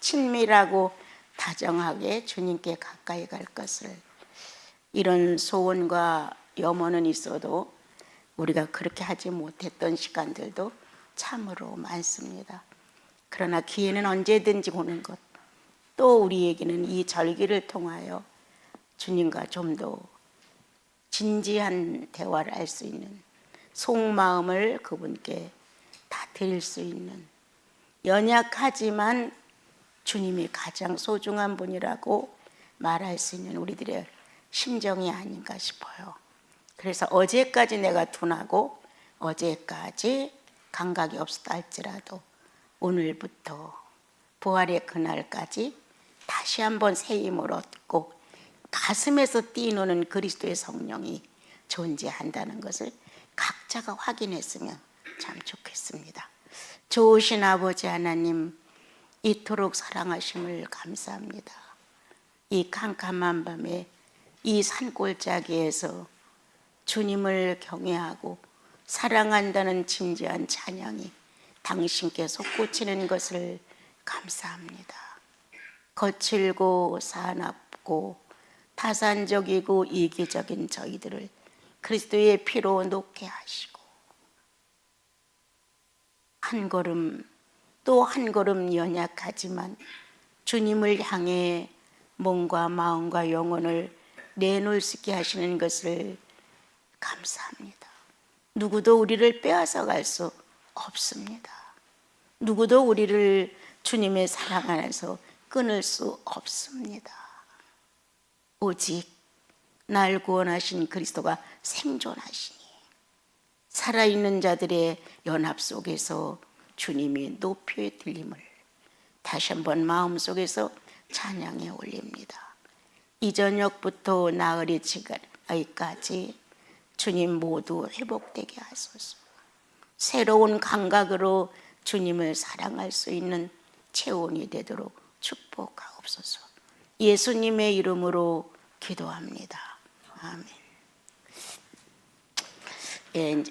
친밀하고 다정하게 주님께 가까이 갈 것을, 이런 소원과 염원은 있어도 우리가 그렇게 하지 못했던 시간들도 참으로 많습니다. 그러나 기회는 언제든지 오는 것, 또 우리에게는 이 절기를 통하여 주님과 좀 더 진지한 대화를 할 수 있는, 속마음을 그분께 다 드릴 수 있는, 연약하지만 주님이 가장 소중한 분이라고 말할 수 있는 우리들의 심정이 아닌가 싶어요. 그래서 어제까지 내가 둔하고 어제까지 감각이 없었다 할지라도 오늘부터 부활의 그날까지 다시 한번 새 힘을 얻고 가슴에서 뛰노는 그리스도의 성령이 존재한다는 것을 각자가 확인했으면 참 좋겠습니다. 좋으신 아버지 하나님, 이토록 사랑하심을 감사합니다. 이 캄캄한 밤에 이 산골짜기에서 주님을 경외하고 사랑한다는 진지한 찬양이 당신께 솟구치는 것을 감사합니다. 거칠고 사납고 타산적이고 이기적인 저희들을 그리스도의 피로 녹게 하시고 한 걸음 또 한 걸음 연약하지만 주님을 향해 몸과 마음과 영혼을 내놓을 수 있게 하시는 것을 감사합니다. 누구도 우리를 빼앗아 갈 수 없습니다. 누구도 우리를 주님의 사랑 안에서 끊을 수 없습니다. 오직 날 구원하신 그리스도가 생존하시니 살아있는 자들의 연합 속에서 주님이 높이 들림을 다시 한번 마음속에서 찬양해 올립니다. 이 저녁부터 나흘이 지나기까지 주님 모두 회복되게 하소서. 새로운 감각으로 주님을 사랑할 수 있는 체온이 되도록 축복하옵소서. 예수님의 이름으로 기도합니다. 아멘.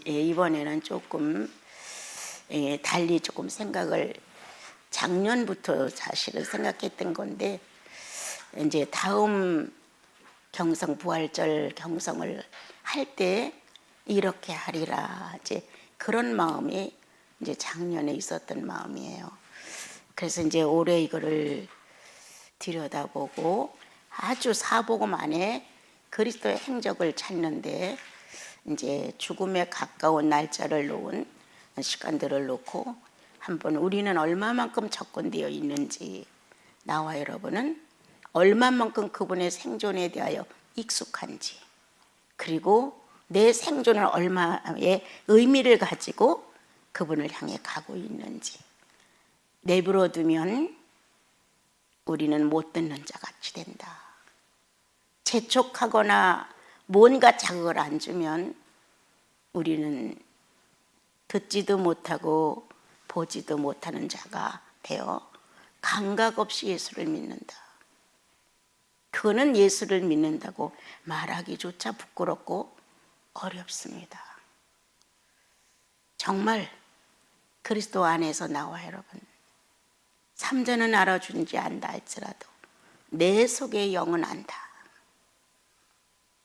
이번에는 조금 달리 조금 생각을, 작년부터 사실은 생각했던 건데, 이제 다음 경성 부활절 경성을 할 때 이렇게 하리라, 이제 그런 마음이 이제 작년에 있었던 마음이에요. 그래서 이제 올해 이거를 들여다보고 아주 사복음 안에 그리스도의 행적을 찾는데, 이제 죽음에 가까운 날짜를 놓은 시간들을 놓고 한번 우리는 얼마만큼 접근되어 있는지, 나와 여러분은 얼마만큼 그분의 생존에 대하여 익숙한지, 그리고 내 생존을 얼마의 의미를 가지고 그분을 향해 가고 있는지. 내버려두면 우리는 못 듣는 자 같이 된다. 재촉하거나 뭔가 자극을 안 주면 우리는 듣지도 못하고 보지도 못하는 자가 되어 감각 없이 예수를 믿는다. 그거는 예수를 믿는다고 말하기조차 부끄럽고 어렵습니다. 정말 그리스도 안에서 나와 여러분, 삼자는 알아주는지 안다 할지라도 내 속의 영은 안다.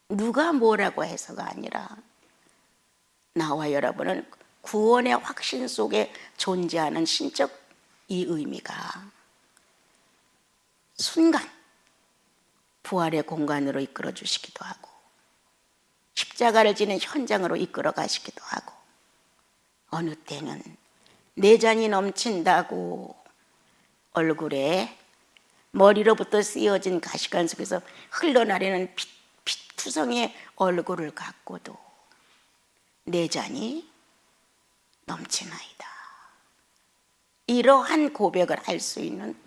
누가 뭐라고 해서가 아니라 나와 여러분은 구원의 확신 속에 존재하는 신적 이 의미가 순간 부활의 공간으로 이끌어 주시기도 하고 십자가를 지는 현장으로 이끌어 가시기도 하고, 어느 때는 내장이 넘친다고 얼굴에 머리로부터 쓰여진 가시관 속에서 흘러나르는 피투성이의 얼굴을 갖고도 내장이 넘치나이다. 이러한 고백을 할 수 있는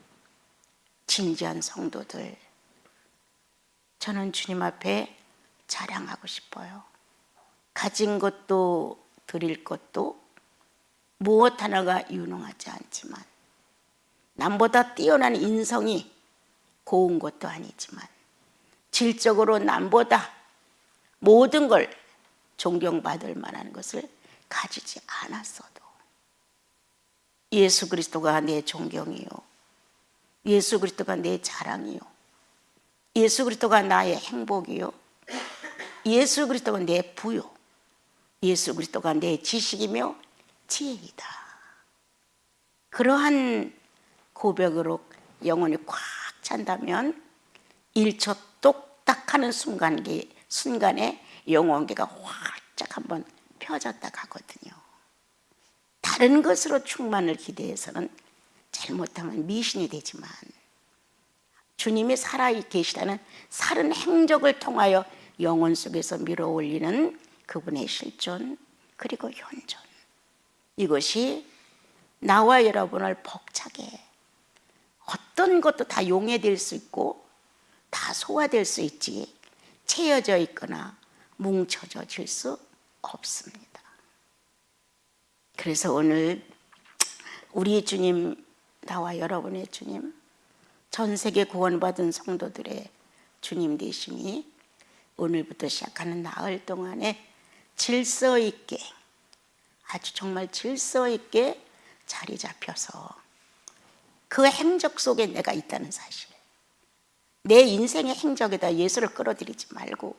진지한 성도들, 저는 주님 앞에 자랑하고 싶어요. 가진 것도 드릴 것도 무엇 하나가 유능하지 않지만, 남보다 뛰어난 인성이 고운 것도 아니지만, 질적으로 남보다 모든 걸 존경받을 만한 것을 가지지 않았어도 예수 그리스도가 내 존경이요 예수 그리스도가 내 자랑이요. 예수 그리스도가 나의 행복이요. 예수 그리스도가 내 부요. 예수 그리스도가 내 지식이며 지혜이다. 그러한 고백으로 영혼이 꽉 찬다면 1초 똑딱하는 순간에 영혼계가 활짝 한번 펴졌다 가거든요. 다른 것으로 충만을 기대해서는 잘못하면 미신이 되지만 주님이 살아계시다는 살은 행적을 통하여 영혼 속에서 밀어올리는 그분의 실존 그리고 현존, 이것이 나와 여러분을 벅차게 어떤 것도 다 용해될 수 있고 다 소화될 수 있지 채여져 있거나 뭉쳐져 질 수 없습니다. 그래서 오늘 우리 주님, 나와 여러분의 주님, 전 세계 구원받은 성도들의 주님 되심이 오늘부터 시작하는 나흘 동안에 질서 있게, 아주 정말 질서 있게 자리 잡혀서 그 행적 속에 내가 있다는 사실, 내 인생의 행적에다 예수를 끌어들이지 말고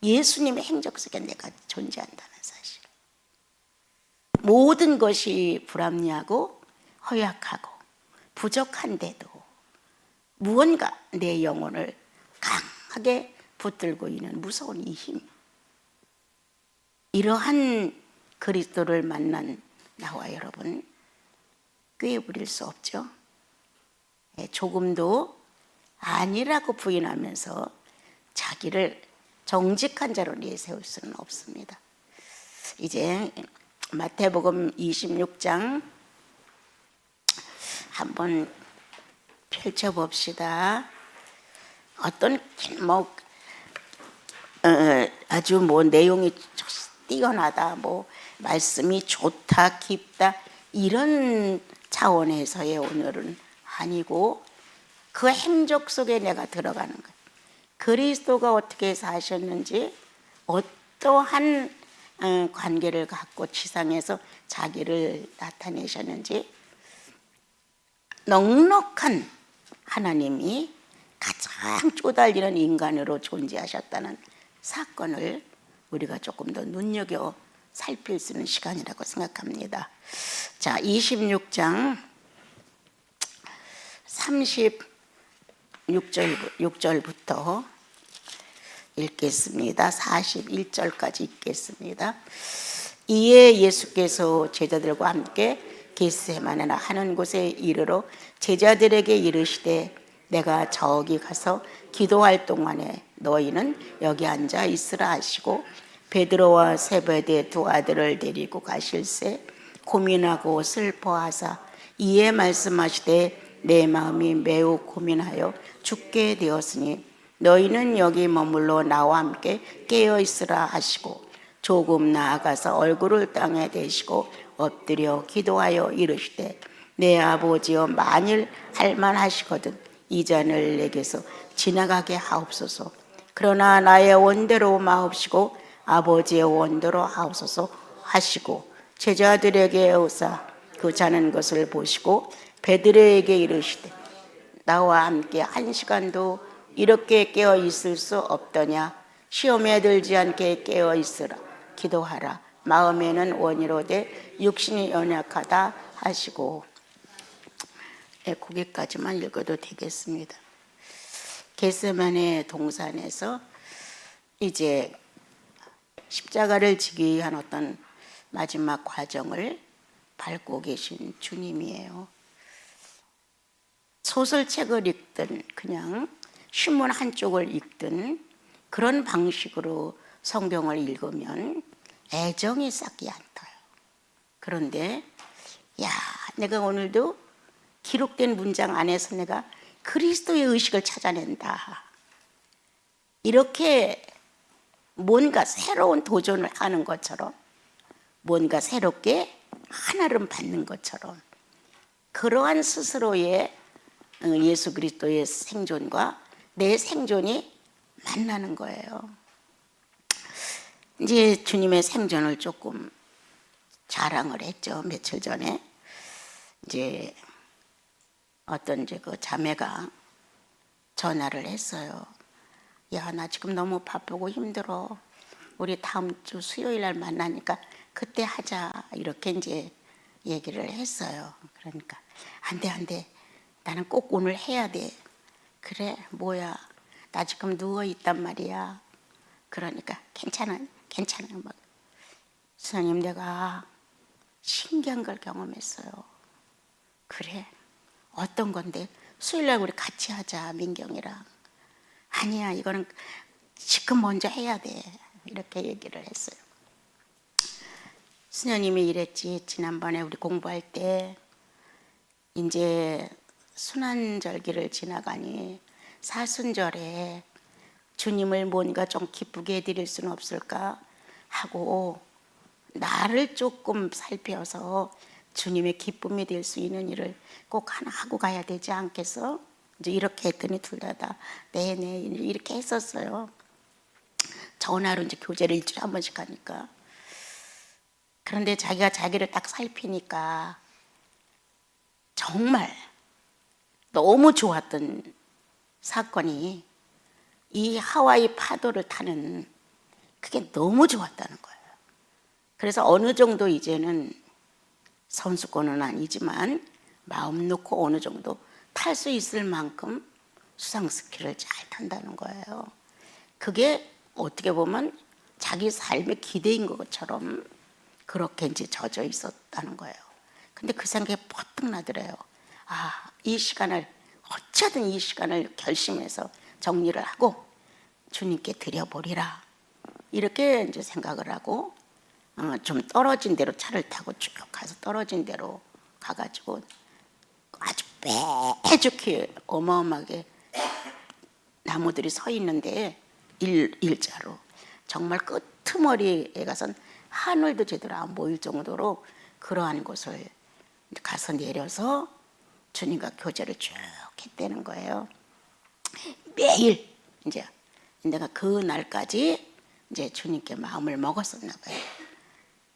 예수님의 행적 속에 내가 존재한다는 사실, 모든 것이 불합리하고 허약하고 부족한데도 무언가 내 영혼을 강하게 붙들고 있는 무서운 이 힘, 이러한 그리스도를 만난 나와 여러분 꾀부릴 수 없죠. 조금도 아니라고 부인하면서 자기를 정직한 자로 내세울 수는 없습니다. 이제 마태복음 26장 한번 펼쳐봅시다. 어떤 아주 내용이 뛰어나다, 말씀이 좋다, 깊다, 이런 차원에서의 오늘은 아니고 그 행적 속에 내가 들어가는 거예요. 그리스도가 어떻게 사셨는지, 어떠한 관계를 갖고 지상에서 자기를 나타내셨는지, 넉넉한 하나님이 가장 쪼달리는 인간으로 존재하셨다는 사건을 우리가 조금 더 눈여겨 살필 수 있는 시간이라고 생각합니다. 자, 26장 36절부터 읽겠습니다. 41절까지 읽겠습니다. 이에 예수께서 제자들과 함께 겟세마네나 하는 곳에 이르러 제자들에게 이르시되 내가 저기 가서 기도할 동안에 너희는 여기 앉아 있으라 하시고 베드로와 세베대 두 아들을 데리고 가실새 고민하고 슬퍼하사 이에 말씀하시되 내 마음이 매우 고민하여 죽게 되었으니 너희는 여기 머물러 나와 함께 깨어 있으라 하시고 조금 나아가서 얼굴을 땅에 대시고 엎드려 기도하여 이르시되 내 아버지여 만일 할만하시거든 이 잔을 내게서 지나가게 하옵소서. 그러나 나의 원대로 마옵시고 아버지의 원대로 하옵소서 하시고 제자들에게 오사 그 자는 것을 보시고 베드로에게 이르시되 나와 함께 한 시간도 이렇게 깨어 있을 수 없더냐. 시험에 들지 않게 깨어 있으라. 기도하라. 마음에는 원이로되 육신이 연약하다 하시고. 거기까지만 읽어도 되겠습니다. 겟세마네 동산에서 이제 십자가를 지기 위한 어떤 마지막 과정을 밟고 계신 주님이에요. 소설책을 읽든 그냥 신문 한쪽을 읽든 그런 방식으로 성경을 읽으면 애정이 싹이 안 터요. 그런데 내가 오늘도 기록된 문장 안에서 내가 그리스도의 의식을 찾아낸다, 이렇게 뭔가 새로운 도전을 하는 것처럼, 뭔가 새롭게 하나를 받는 것처럼, 그러한 스스로의 예수 그리스도의 생존과 내 생존이 만나는 거예요. 이제 주님의 생존을 조금 자랑을 했죠. 며칠 전에 이제 어떤 이제 그 자매가 전화를 했어요. 야, 나 지금 너무 바쁘고 힘들어. 우리 다음 주 수요일 날 만나니까 그때 하자. 이렇게 이제 얘기를 했어요. 그러니까 안 돼, 안 돼. 나는 꼭 오늘 해야 돼. 그래, 뭐야. 나 지금 누워 있단 말이야. 그러니까 괜찮아, 괜찮아. 막 선생님, 내가 신기한 걸 경험했어요. 그래, 어떤 건데? 수요일 날 우리 같이 하자, 민경이랑. 아니야, 이거는 지금 먼저 해야 돼. 이렇게 얘기를 했어요. 수녀님이 이랬지. 지난번에 우리 공부할 때 이제 순환절기를 지나가니 사순절에 주님을 뭔가 좀 기쁘게 해드릴 수는 없을까 하고 나를 조금 살펴서 주님의 기쁨이 될 수 있는 일을 꼭 하나 하고 가야 되지 않겠어? 이제 이렇게 했더니 둘 다 네네 이렇게 했었어요. 전화로 이제 교제를 일주일에 한 번씩 하니까. 그런데 자기가 자기를 딱 살피니까 정말 너무 좋았던 사건이 이 하와이 파도를 타는 그게 너무 좋았다는 거예요. 그래서 어느 정도 이제는 선수권은 아니지만 마음 놓고 어느 정도 탈 수 있을 만큼 수상 스키를 잘 탄다는 거예요. 그게 어떻게 보면 자기 삶의 기대인 것처럼 그렇게 이제 젖어 있었다는 거예요. 근데 그 생각이 퍼뜩 나더래요. 아, 이 시간을 어쩌든 이 시간을 결심해서 정리를 하고 주님께 드려보리라. 이렇게 이제 생각을 하고 좀 떨어진 데로 차를 타고 쭉 가서 떨어진 데로 가가지고 아주 빼죽히 어마어마하게 나무들이 서 있는데 일자로 정말 끄트머리에 가선 하늘도 제대로 안 보일 정도로 그러한 곳을 가서 내려서 주님과 교제를 쭉 했다는 거예요. 매일 이제 내가 그 날까지 이제 주님께 마음을 먹었었나 봐요.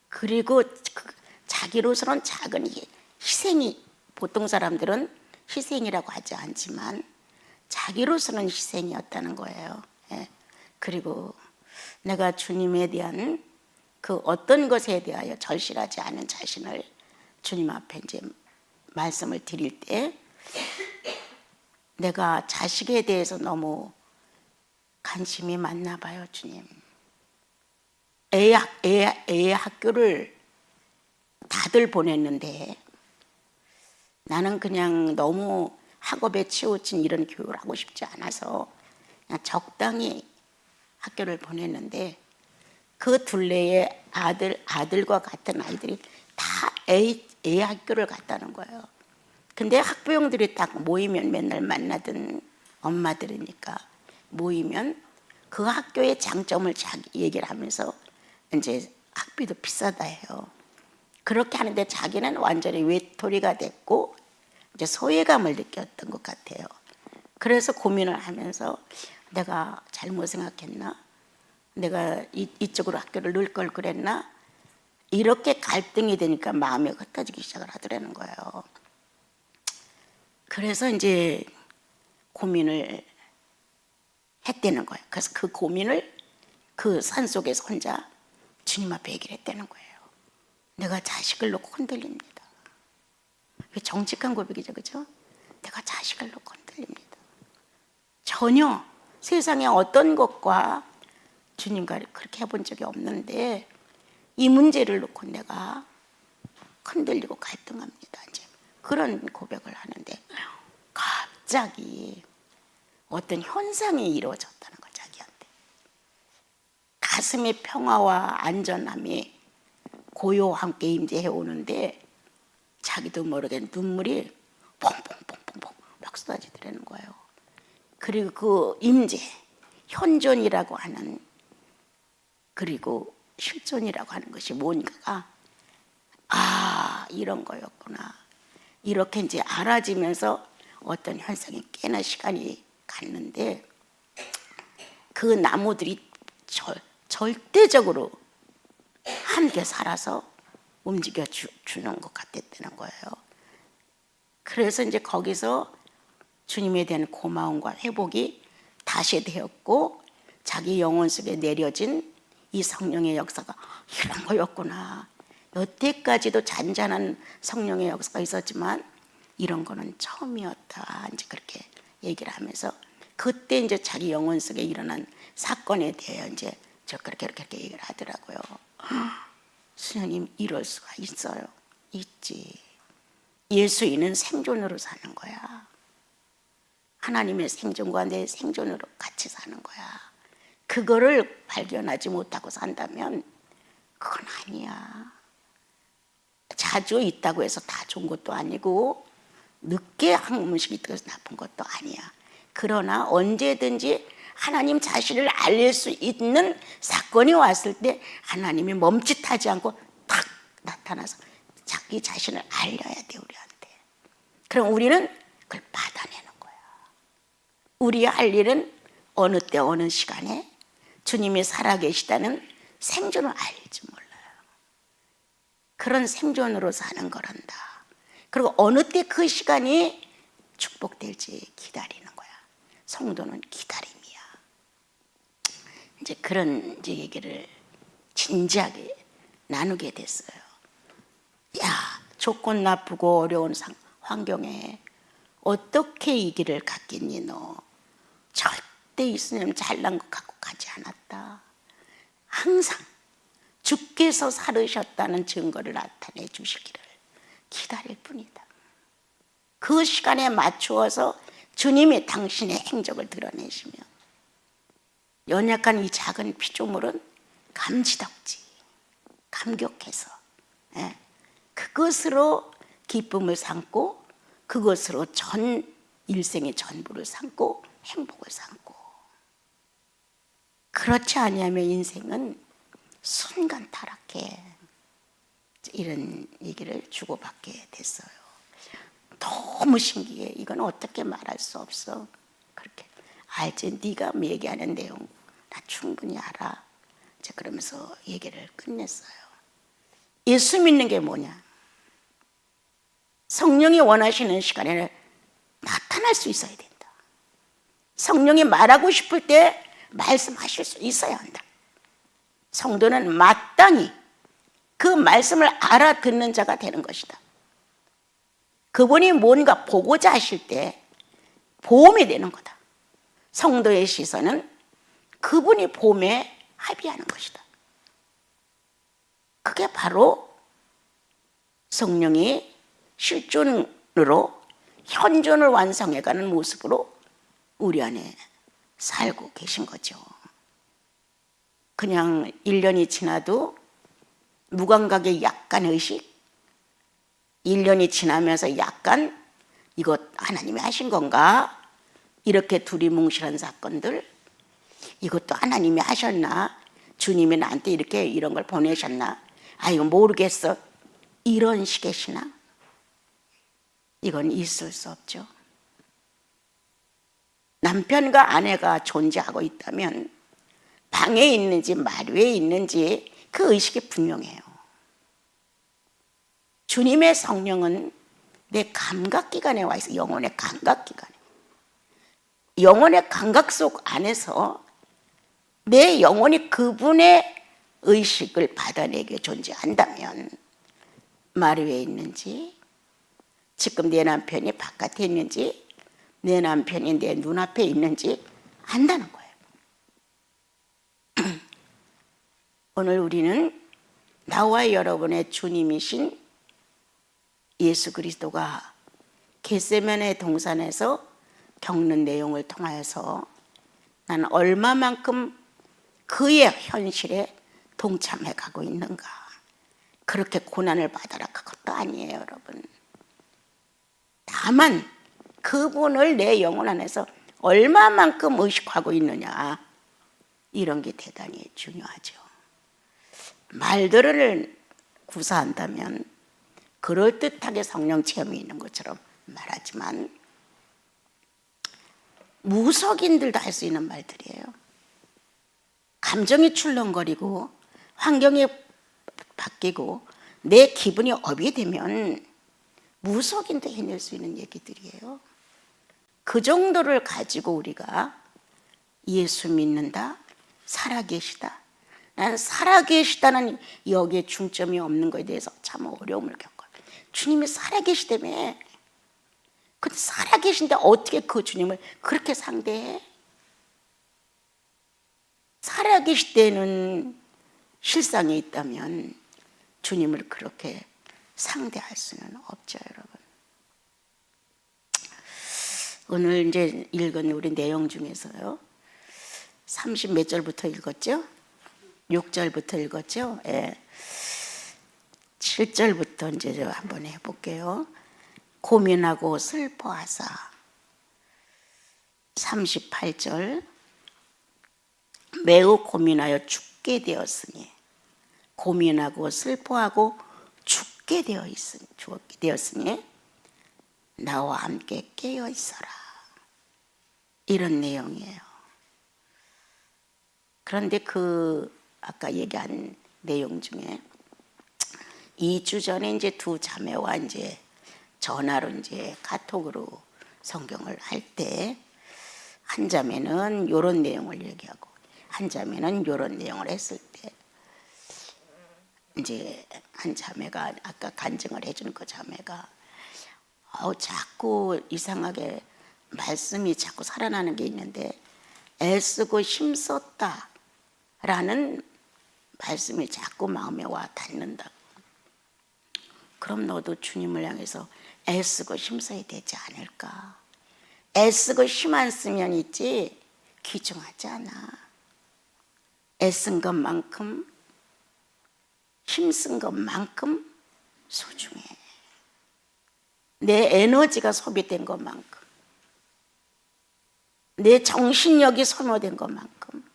그리고 자기로서는 작은 희생이 보통 사람들은 희생이라고 하지 않지만 자기로서는 희생이었다는 거예요. 예. 그리고 내가 주님에 대한 그 어떤 것에 대하여 절실하지 않은 자신을 주님 앞에 이제 말씀을 드릴 때 내가 자식에 대해서 너무 관심이 많나 봐요, 주님. 애 학교를 다들 보냈는데 나는 그냥 너무 학업에 치우친 이런 교육을 하고 싶지 않아서 그냥 적당히 학교를 보냈는데 그 둘레에 아들과 같은 아이들이 다 애 학교를 갔다는 거예요. 근데 학부형들이 딱 모이면 맨날 만나던 엄마들이니까 모이면 그 학교의 장점을 자기 얘기를 하면서 이제 학비도 비싸다 해요. 그렇게 하는데 자기는 완전히 외톨이가 됐고 이제 소외감을 느꼈던 것 같아요. 그래서 고민을 하면서 내가 잘못 생각했나? 내가 이쪽으로 학교를 넣을 걸 그랬나? 이렇게 갈등이 되니까 마음이 흩어지기 시작을 하더라는 거예요. 그래서 이제 고민을 했다는 거예요. 그래서 그 고민을 그 산속에서 혼자 주님 앞에 얘기를 했다는 거예요. 내가 자식을 놓고 흔들립니다. 정직한 고백이죠, 그죠? 내가 자식을 놓고 흔들립니다. 전혀 세상에 어떤 것과 주님과 그렇게 해본 적이 없는데 이 문제를 놓고 내가 흔들리고 갈등합니다. 이제 그런 고백을 하는데 갑자기 어떤 현상이 이루어졌다는 거 자기한테. 가슴의 평화와 안전함이 고요와 함께 임재해 오는데 자기도 모르게 눈물이 퐁퐁퐁퐁퐁 막 쏟아지더라는 거예요. 그리고 그 임재, 현존이라고 하는 그리고 실존이라고 하는 것이 뭔가가 이런 거였구나. 이렇게 이제 알아지면서 어떤 현상이 꽤나 시간이 갔는데 그 나무들이 절대적으로 함께 살아서 움직여 주는 것 같았다는 거예요. 그래서 이제 거기서 주님에 대한 고마움과 회복이 다시 되었고 자기 영혼 속에 내려진 이 성령의 역사가 이런 거였구나. 여태까지도 잔잔한 성령의 역사가 있었지만 이런 거는 처음이었다. 이제 그렇게 얘기를 하면서 그때 이제 자기 영혼 속에 일어난 사건에 대해 이제 저 그렇게 얘기를 하더라고요. 수녀님 이럴 수가 있어요. 있지. 예수인은 생존으로 사는 거야. 하나님의 생존과 내 생존으로 같이 사는 거야. 그거를 발견하지 못하고 산다면 그건 아니야. 자주 있다고 해서 다 좋은 것도 아니고 늦게 한 음식이 있다고 해서 나쁜 것도 아니야. 그러나 언제든지 하나님 자신을 알릴 수 있는 사건이 왔을 때 하나님이 멈칫하지 않고 탁 나타나서 자기 자신을 알려야 돼 우리한테. 그럼 우리는 그걸 받아내는 거야. 우리의 할 일은 어느 때 어느 시간에 주님이 살아계시다는 생존을 알지 몰라요. 그런 생존으로 사는 거란다. 그리고 어느 때 그 시간이 축복될지 기다리는 거야. 성도는 기다림이야. 이제 그런 이제 얘기를 진지하게 나누게 됐어요. 야, 조건 나쁘고 어려운 환경에 어떻게 이 길을 갔겠니 너? 절대 예수님 잘난 것 갖고 가지 않았다. 항상 주께서 살으셨다는 증거를 나타내 주시기를 기다릴 뿐이다. 그 시간에 맞추어서 주님이 당신의 행적을 드러내시며 연약한 이 작은 피조물은 감지덕지 감격해서 그것으로 기쁨을 삼고 그것으로 전 일생의 전부를 삼고 행복을 삼고 그렇지 아니하면 인생은 순간 타락해. 이런 얘기를 주고받게 됐어요. 너무 신기해. 이건 어떻게 말할 수 없어. 그렇게 알지. 네가 얘기하는 내용 나 충분히 알아. 이제 그러면서 얘기를 끝냈어요. 예수 믿는 게 뭐냐? 성령이 원하시는 시간에 나타날 수 있어야 된다. 성령이 말하고 싶을 때 말씀하실 수 있어야 한다. 성도는 마땅히 그 말씀을 알아듣는 자가 되는 것이다. 그분이 뭔가 보고자 하실 때 보험이 되는 거다. 성도의 시선은 그분이 보험에 합의하는 것이다. 그게 바로 성령이 실존으로 현존을 완성해가는 모습으로 우리 안에 살고 계신 거죠. 그냥 1년이 지나도 무감각의 약간 의식, 1년이 지나면서 약간 이것 하나님이 하신 건가? 이렇게 두리뭉실한 사건들, 이것도 하나님이 하셨나? 주님이 나한테 이렇게 이런 걸 보내셨나? 아, 이거 모르겠어. 이런 식의 신앙, 이건 있을 수 없죠. 남편과 아내가 존재하고 있다면 방에 있는지 마루에 있는지 그 의식이 분명해요. 주님의 성령은 내 감각기관에 와 있어. 영혼의 감각기관에. 영혼의 감각 속 안에서 내 영혼이 그분의 의식을 받아내게 존재한다면 마루에 있는지, 지금 내 남편이 바깥에 있는지, 내 남편이 내 눈앞에 있는지 안다는 거예요. 오늘 우리는 나와 여러분의 주님이신 예수 그리스도가 겟세마네 동산에서 겪는 내용을 통하여서 나는 얼마만큼 그의 현실에 동참해 가고 있는가. 그렇게 고난을 받아라 그것도 아니에요, 여러분. 다만 그분을 내 영혼 안에서 얼마만큼 의식하고 있느냐, 이런 게 대단히 중요하죠. 말들을 구사한다면 그럴듯하게 성령 체험이 있는 것처럼 말하지만 무속인들도 할 수 있는 말들이에요. 감정이 출렁거리고 환경이 바뀌고 내 기분이 업이 되면 무속인도 해낼 수 있는 얘기들이에요. 그 정도를 가지고 우리가 예수 믿는다, 살아계시다. 나는 살아계시다는 여기에 중점이 없는 것에 대해서 참 어려움을 겪어요. 주님이 살아계시다며. 근데 살아계신데 어떻게 그 주님을 그렇게 상대해? 살아계실 때는 실상이 있다면 주님을 그렇게 상대할 수는 없죠, 여러분. 오늘 이제 읽은 우리 내용 중에서요, 30 몇 절부터 읽었죠? 6절부터 읽었죠? 예. 7절부터 이제 한번 해볼게요. 고민하고 슬퍼하사. 38절. 매우 고민하여 죽게 되었으니. 고민하고 슬퍼하고 죽게 되었으니 나와 함께 깨어 있어라. 이런 내용이에요. 그런데 아까 얘기한 내용 중에 2주 전에 이제 두 자매와 이제 전화로 이제 카톡으로 성경을 할 때 한 자매는 이런 내용을 얘기하고 한 자매는 이런 내용을 했을 때 이제 한 자매가 아까 간증을 해주는 그 자매가 자꾸 이상하게 말씀이 자꾸 살아나는 게 있는데 애쓰고 힘썼다 라는 말씀이 자꾸 마음에 와 닿는다. 그럼 너도 주님을 향해서 애쓰고 힘써야 되지 않을까? 애쓰고 힘 안 쓰면 있지 귀중하지 않아. 애쓴 것만큼 힘쓴 것만큼 소중해. 내 에너지가 소비된 것만큼, 내 정신력이 소모된 것만큼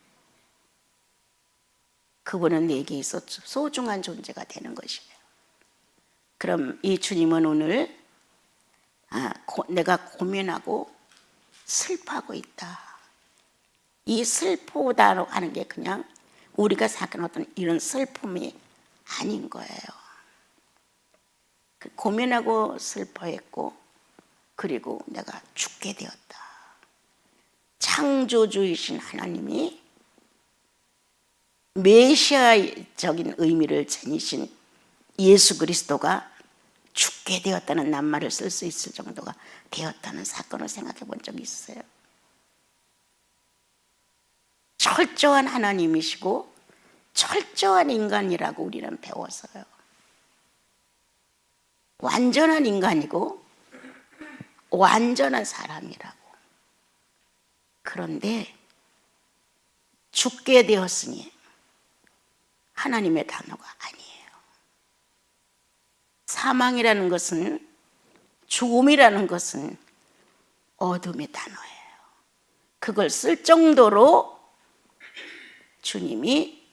그분은 내게 있어 소중한 존재가 되는 것이에요. 그럼 이 주님은 오늘 내가 고민하고 슬퍼하고 있다. 이 슬프다고 하는 게 그냥 우리가 생각하는 어떤 이런 슬픔이 아닌 거예요. 고민하고 슬퍼했고 그리고 내가 죽게 되었다. 창조주이신 하나님이 메시아적인 의미를 지니신 예수 그리스도가 죽게 되었다는 낱말을 쓸 수 있을 정도가 되었다는 사건을 생각해 본 적이 있어요. 철저한 하나님이시고 철저한 인간이라고 우리는 배웠어요. 완전한 인간이고 완전한 사람이라고. 그런데 죽게 되었으니 하나님의 단어가 아니에요. 사망이라는 것은, 죽음이라는 것은 어둠의 단어예요. 그걸 쓸 정도로 주님이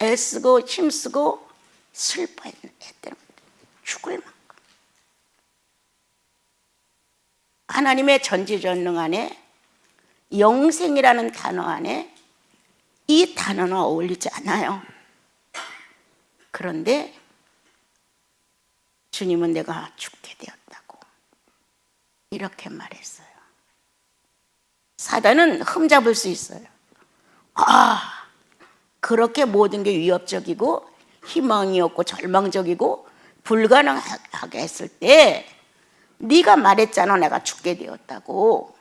애쓰고 힘쓰고 슬퍼했다는 거예요. 죽을 만큼. 하나님의 전지전능 안에 영생이라는 단어 안에 이 단어는 어울리지 않아요. 그런데 주님은 내가 죽게 되었다고 이렇게 말했어요. 사단은 흠잡을 수 있어요. 그렇게 모든 게 위협적이고 희망이 없고 절망적이고 불가능하게 했을 때 네가 말했잖아 내가 죽게 되었다고.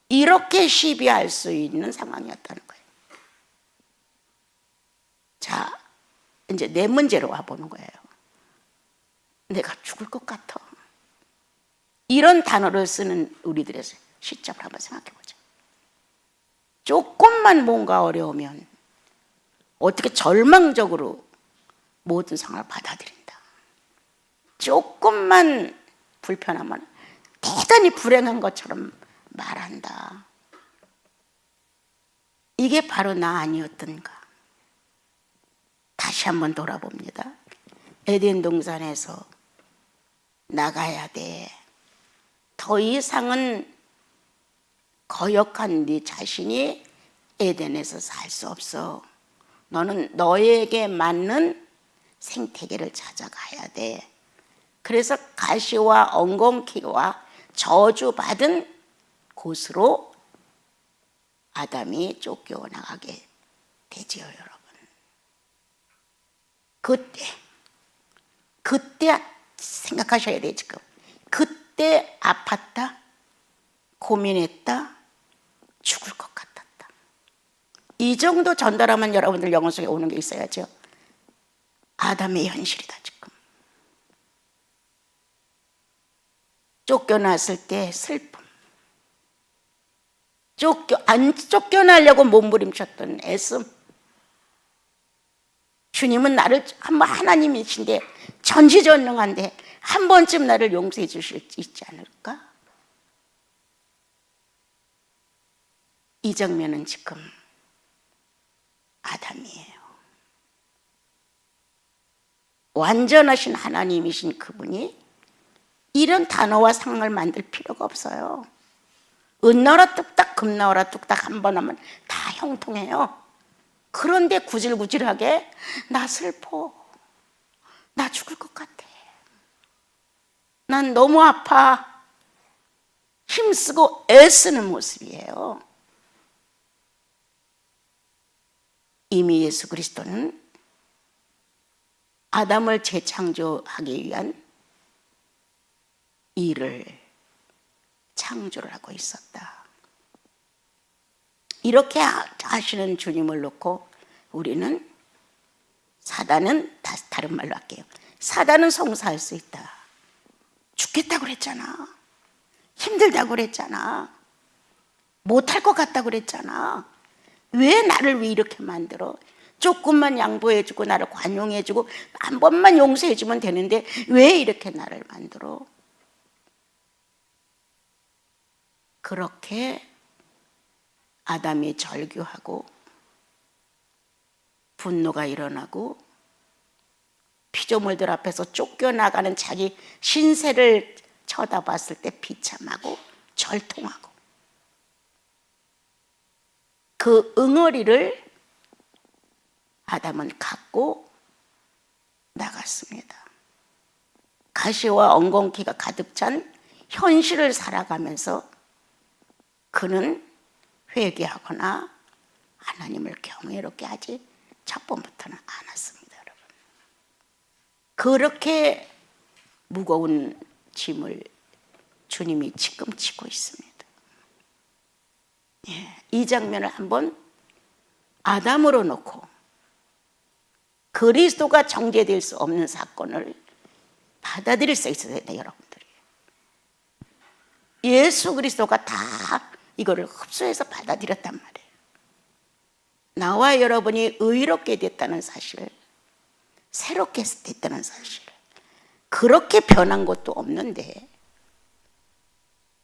이렇게 시비할 수 있는 상황이었다는 거예요. 자, 이제 내 문제로 와보는 거예요. 내가 죽을 것 같아. 이런 단어를 쓰는 우리들의 시점을 한번 생각해보자. 조금만 뭔가 어려우면 어떻게 절망적으로 모든 상황을 받아들인다. 조금만 불편하면 대단히 불행한 것처럼 말한다. 이게 바로 나 아니었던가. 다시 한번 돌아봅니다. 에덴 동산에서 나가야 돼. 더 이상은 거역한 네 자신이 에덴에서 살 수 없어. 너는 너에게 맞는 생태계를 찾아가야 돼. 그래서 가시와 엉겅퀴와 저주받은 곳으로 아담이 쫓겨나가게 되지요, 여러분. 그때 생각하셔야 돼요, 지금. 그때 아팠다, 고민했다, 죽을 것 같았다. 이 정도 전달하면 여러분들 영혼 속에 오는 게 있어야죠. 아담의 현실이다, 지금. 쫓겨났을 때 슬픔. 안 쫓겨나려고 몸부림쳤던 애씀. 주님은 나를 하나님이신데 전지전능한데 한 번쯤 나를 용서해 주실 수 있지 않을까? 이 장면은 지금 아담이에요. 완전하신 하나님이신 그분이 이런 단어와 상을 만들 필요가 없어요. 은나라 뚝딱 금나라 뚝딱 한 번 하면 다 형통해요. 그런데 구질구질하게 나 슬퍼, 나 죽을 것 같아, 난 너무 아파, 힘쓰고 애쓰는 모습이에요. 이미 예수 그리스도는 아담을 재창조하기 위한 일을 창조를 하고 있었다. 이렇게 하시는 주님을 놓고 우리는 사단은 다른 말로 할게요. 사단은 송사할 수 있다. 죽겠다고 그랬잖아. 힘들다고 그랬잖아. 못할 것 같다고 그랬잖아. 왜 나를 왜 이렇게 만들어? 조금만 양보해주고 나를 관용해주고 한 번만 용서해주면 되는데 왜 이렇게 나를 만들어? 그렇게 아담이 절규하고 분노가 일어나고 피조물들 앞에서 쫓겨나가는 자기 신세를 쳐다봤을 때 비참하고 절통하고 그 응어리를 아담은 갖고 나갔습니다. 가시와 엉겅퀴가 가득 찬 현실을 살아가면서 그는 회개하거나 하나님을 경외롭게 하지 첫 번부터는 않았습니다, 여러분. 그렇게 무거운 짐을 주님이 지금 지고 있습니다. 이 장면을 한번 아담으로 놓고 그리스도가 정죄될 수 없는 사건을 받아들일 수 있어야 돼요, 여러분들이. 예수 그리스도가 다 이거를 흡수해서 받아들였단 말이에요. 나와 여러분이 의롭게 됐다는 사실, 새롭게 됐다는 사실, 그렇게 변한 것도 없는데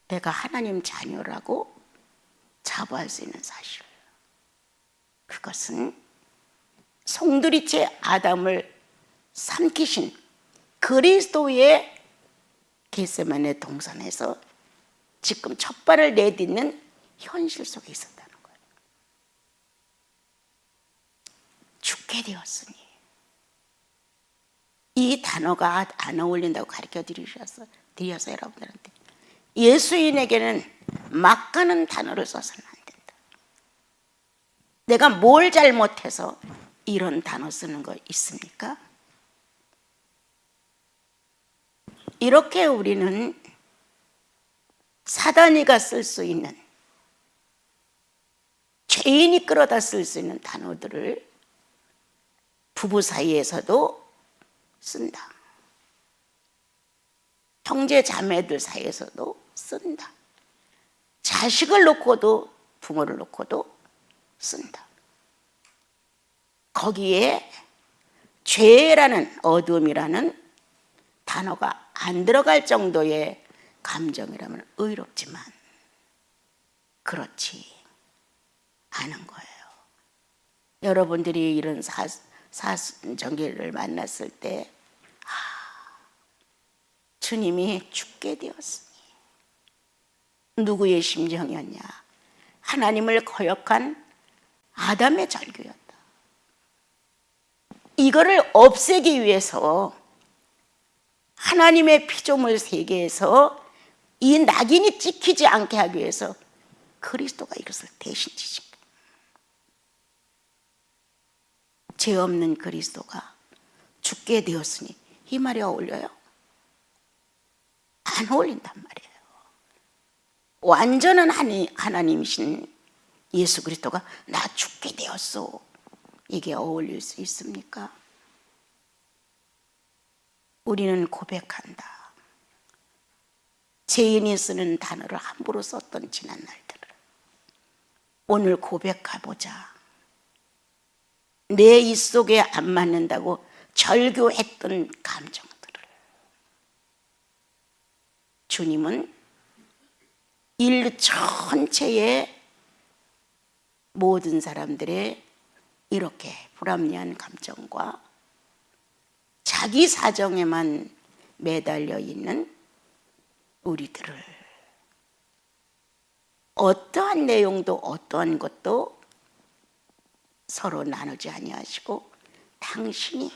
내가 하나님 자녀라고 자부할 수 있는 사실, 그것은 송두리째 아담을 삼키신 그리스도의 겟세마네 동산에서 지금 첫 발을 내딛는 현실 속에 있었다는 거예요. 죽게 되었으니. 이 단어가 안 어울린다고 가르쳐 드려서 여러분들한테 예수인에게는 막 가는 단어를 써서는 안 된다. 내가 뭘 잘못해서 이런 단어 쓰는 거 있습니까? 이렇게 우리는 사단이가 쓸 수 있는, 죄인이 끌어다 쓸 수 있는 단어들을 부부 사이에서도 쓴다. 형제 자매들 사이에서도 쓴다. 자식을 놓고도 부모를 놓고도 쓴다. 거기에 죄라는, 어둠이라는 단어가 안 들어갈 정도의 감정이라면 의롭지만 그렇지 않은 거예요. 여러분들이 이런 사순절기를 만났을 때 주님이 죽게 되었으니 누구의 심정이었냐? 하나님을 거역한 아담의 절규였다. 이거를 없애기 위해서 하나님의 피조물 세계에서 이 낙인이 찍히지 않게 하기 위해서 그리스도가 이것을 대신 지신 거예요. 죄 없는 그리스도가 죽게 되었으니 이 말이 어울려요? 안 어울린단 말이에요. 완전한 하나님이신 예수 그리스도가 나 죽게 되었소, 이게 어울릴 수 있습니까? 우리는 고백한다. 죄인이 쓰는 단어를 함부로 썼던 지난 날들을 오늘 고백해보자. 내 입 속에 안 맞는다고 절교했던 감정들을 주님은 인류 전체의 모든 사람들의 이렇게 불합리한 감정과 자기 사정에만 매달려 있는 우리들을 어떠한 내용도 어떠한 것도 서로 나누지 아니하시고 당신이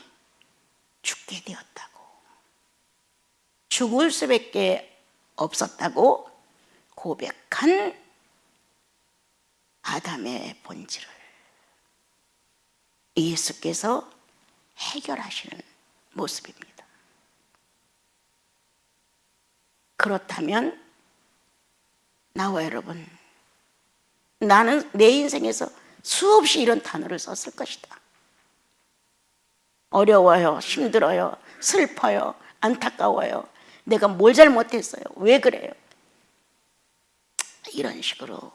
죽게 되었다고, 죽을 수밖에 없었다고 고백한 아담의 본질을 예수께서 해결하시는 모습입니다. 그렇다면 나와 여러분, 나는 내 인생에서 수없이 이런 단어를 썼을 것이다. 어려워요, 힘들어요, 슬퍼요, 안타까워요, 내가 뭘 잘못했어요, 왜 그래요, 이런 식으로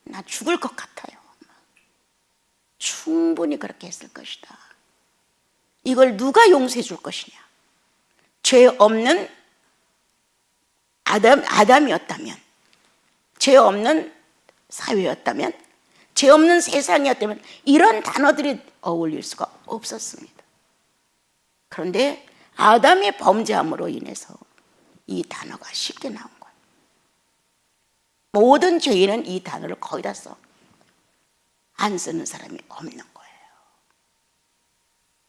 나 죽을 것 같아요. 충분히 그렇게 했을 것이다. 이걸 누가 용서해 줄 것이냐? 죄 없는 아담이었다면, 죄 없는 사회였다면, 죄 없는 세상이었다면 이런 단어들이 어울릴 수가 없었습니다. 그런데 아담의 범죄함으로 인해서 이 단어가 쉽게 나온 거예요. 모든 죄인은 이 단어를 거의 다 써. 안 쓰는 사람이 없는 거예요.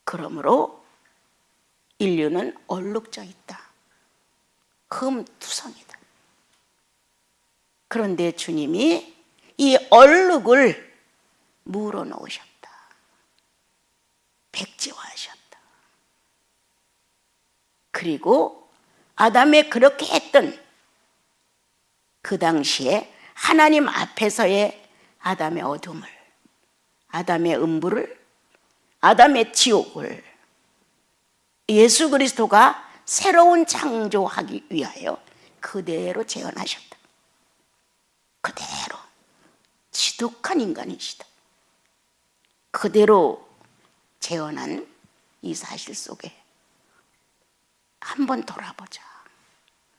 그러므로 인류는 얼룩져 있다. 흠투성이다. 그런데 주님이 이 얼룩을 물어놓으셨다. 백지화하셨다. 그리고 아담이 그렇게 했던 그 당시에 하나님 앞에서의 아담의 어둠을, 아담의 음부를, 아담의 지옥을 예수 그리스도가 새로운 창조하기 위하여 그대로 재현하셨다. 그대로 지독한 인간이시다. 그대로 재현한 이 사실 속에 한번 돌아보자.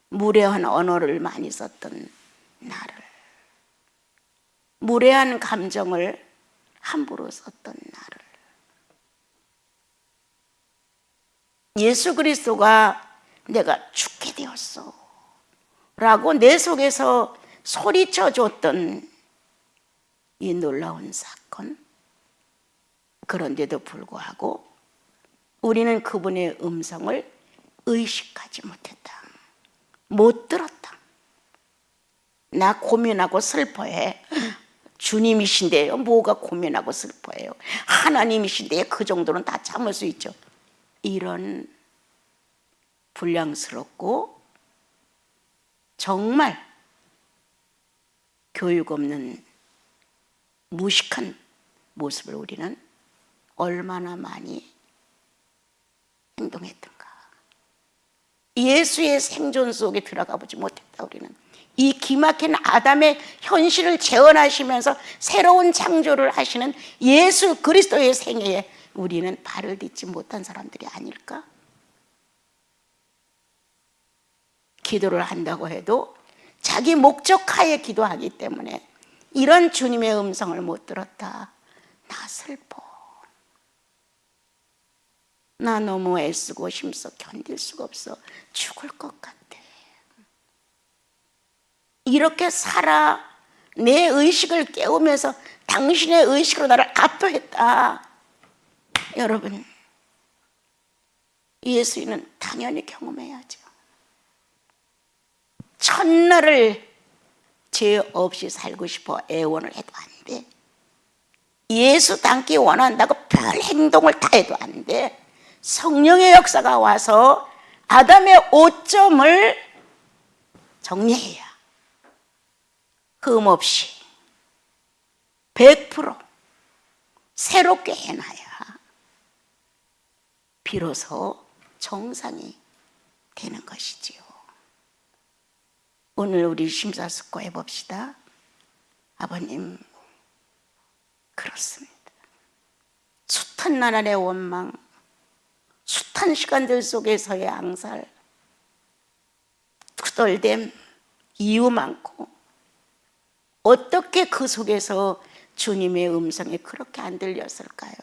무례한 언어를 많이 썼던 나를, 무례한 감정을 함부로 썼던 나를, 예수 그리스도가 내가 죽게 되었어 라고 내 속에서 소리쳐 줬던 이 놀라운 사건, 그런데도 불구하고 우리는 그분의 음성을 의식하지 못했다. 못 들었다. 나 고민하고 슬퍼해. 주님이신데요, 뭐가 고민하고 슬퍼해요. 하나님이신데 그 정도는 다 참을 수 있죠. 이런 불량스럽고 정말 교육 없는 무식한 모습을 우리는 얼마나 많이 행동했던가. 예수의 생존 속에 들어가 보지 못했다. 우리는 이 기막힌 아담의 현실을 재현하시면서 새로운 창조를 하시는 예수 그리스도의 생애에 우리는 발을 딛지 못한 사람들이 아닐까? 기도를 한다고 해도 자기 목적하에 기도하기 때문에 이런 주님의 음성을 못 들었다. 나 슬퍼. 나 너무 애쓰고 힘써 견딜 수가 없어. 죽을 것 같아. 이렇게 살아. 내 의식을 깨우면서 당신의 의식으로 나를 압도했다. 여러분, 예수님은 당연히 경험해야죠. 첫날을 죄 없이 살고 싶어 애원을 해도 안 돼. 예수 닮기 원한다고 별 행동을 다 해도 안 돼. 성령의 역사가 와서 아담의 오점을 정리해야 흠없이 100% 새롭게 해놔야 비로소 정상이 되는 것이지요. 오늘 우리 심사숙고해 봅시다. 아버님, 그렇습니다. 숱한 나날의 원망, 숱한 시간들 속에서의 앙살, 투덜댐, 이유 많고, 어떻게 그 속에서 주님의 음성이 그렇게 안 들렸을까요?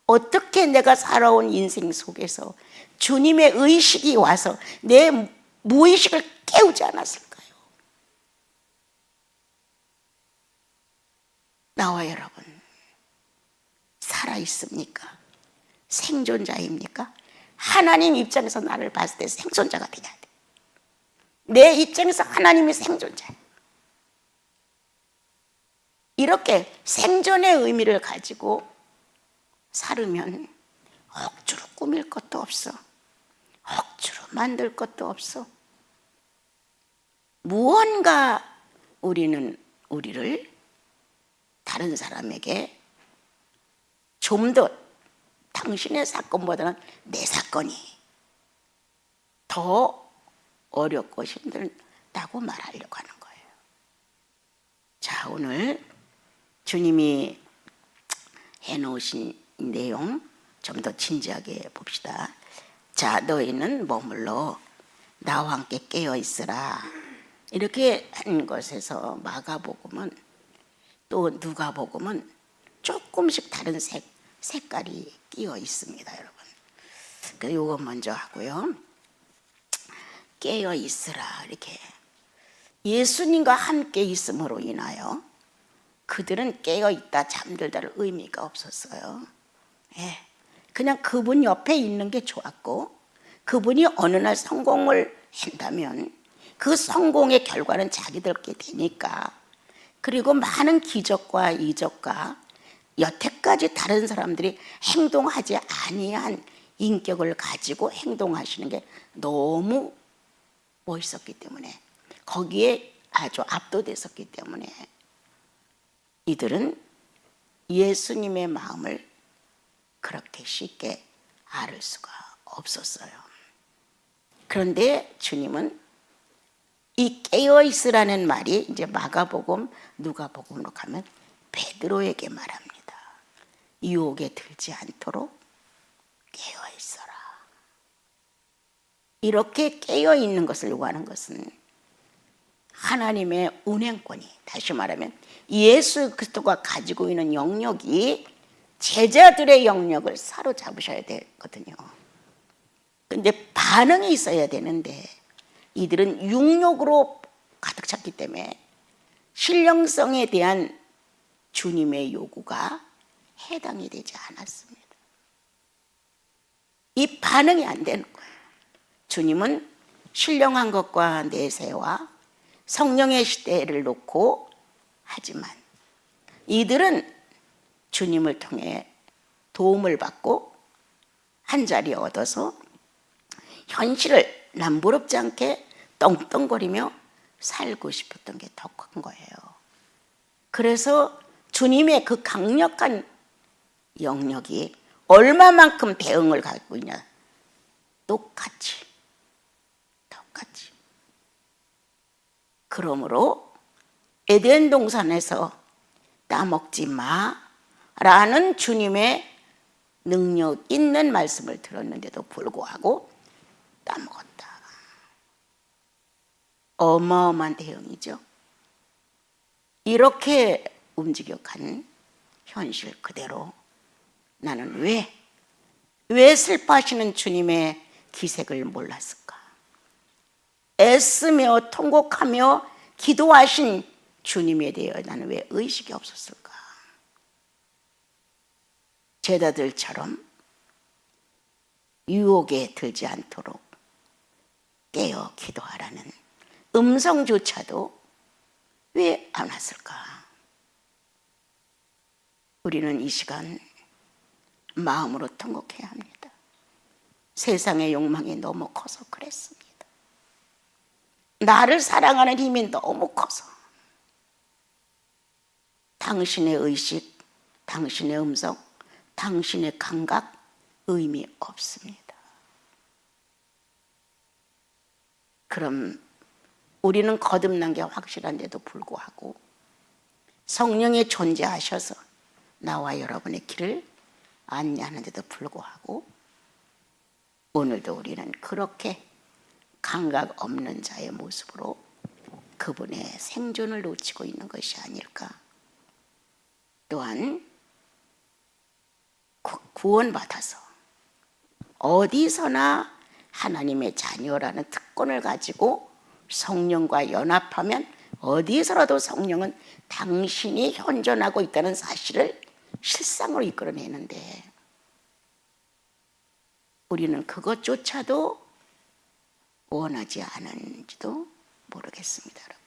어떻게 내가 살아온 인생 속에서 주님의 의식이 와서 내 무의식을 깨우지 않았을까요? 나와 여러분, 살아있습니까? 생존자입니까? 하나님 입장에서 나를 봤을 때 생존자가 돼야 돼. 내 입장에서 하나님이 생존자예요. 이렇게 생존의 의미를 가지고 살으면 억지로 꾸밀 것도 없어. 억지로 만들 것도 없어. 무언가 우리는 우리를 다른 사람에게 좀 더 당신의 사건보다는 내 사건이 더 어렵고 힘들다고 말하려고 하는 거예요. 자, 오늘 주님이 해놓으신 내용 좀 더 진지하게 봅시다. 자, 너희는 머물러 나와 함께 깨어 있으라. 이렇게 한 것에서 마가복음은 또 누가복음은 조금씩 다른 색깔이 끼어 있습니다, 여러분. 그래서 이거 먼저 하고요. 깨어 있으라, 이렇게 예수님과 함께 있음으로 인하여 그들은 깨어 있다 잠들다를 의미가 없었어요. 예, 그냥 그분 옆에 있는 게 좋았고, 그분이 어느 날 성공을 한다면 그 성공의 결과는 자기들께 되니까, 그리고 많은 기적과 이적과 여태까지 다른 사람들이 행동하지 아니한 인격을 가지고 행동하시는 게 너무 멋있었기 때문에, 거기에 아주 압도됐었기 때문에 이들은 예수님의 마음을 그렇게 쉽게 알 수가 없었어요. 그런데 주님은 이 깨어있으라는 말이 이제 마가복음, 누가복음으로 가면 베드로에게 말합니다. 유혹에 들지 않도록 깨어있어라. 이렇게 깨어있는 것을 요구하는 것은 하나님의 운행권이, 다시 말하면 예수 그리스도가 가지고 있는 영역이 제자들의 영역을 사로잡으셔야 되거든요. 근데 반응이 있어야 되는데 이들은 육력으로 가득 찼기 때문에 신령성에 대한 주님의 요구가 해당이 되지 않았습니다. 이 반응이 안 되는 거예요. 주님은 신령한 것과 내세와 성령의 시대를 놓고 하지만 이들은 주님을 통해 도움을 받고 한 자리 얻어서 현실을 남부럽지 않게 떵떵거리며 살고 싶었던 게 더 큰 거예요. 그래서 주님의 그 강력한 영역이 얼마만큼 대응을 갖고 있냐, 똑같이. 그러므로 에덴 동산에서 따먹지 마라는 주님의 능력 있는 말씀을 들었는데도 불구하고 따먹었다. 어마어마한 대응이죠. 이렇게 움직여간 현실 그대로 나는 왜 슬퍼하시는 주님의 기색을 몰랐을까? 애쓰며 통곡하며 기도하신 주님에 대해 나는 왜 의식이 없었을까? 제자들처럼 유혹에 들지 않도록 깨어 기도하라는 음성조차도 왜 안 왔을까? 우리는 이 시간 마음으로 통곡해야 합니다. 세상의 욕망이 너무 커서 그랬습니다. 나를 사랑하는 힘이 너무 커서 당신의 의식, 당신의 음성, 당신의 감각 의미 없습니다. 그럼 우리는 거듭난 게 확실한데도 불구하고 성령이 존재하셔서 나와 여러분의 길을 안내하는데도 불구하고 오늘도 우리는 그렇게 감각 없는 자의 모습으로 그분의 생존을 놓치고 있는 것이 아닐까. 또한 구원받아서 어디서나 하나님의 자녀라는 특권을 가지고 성령과 연합하면 어디서라도 성령은 당신이 현존하고 있다는 사실을 실상으로 이끌어내는데 우리는 그것조차도 원하지 않은지도 모르겠습니다, 여러분.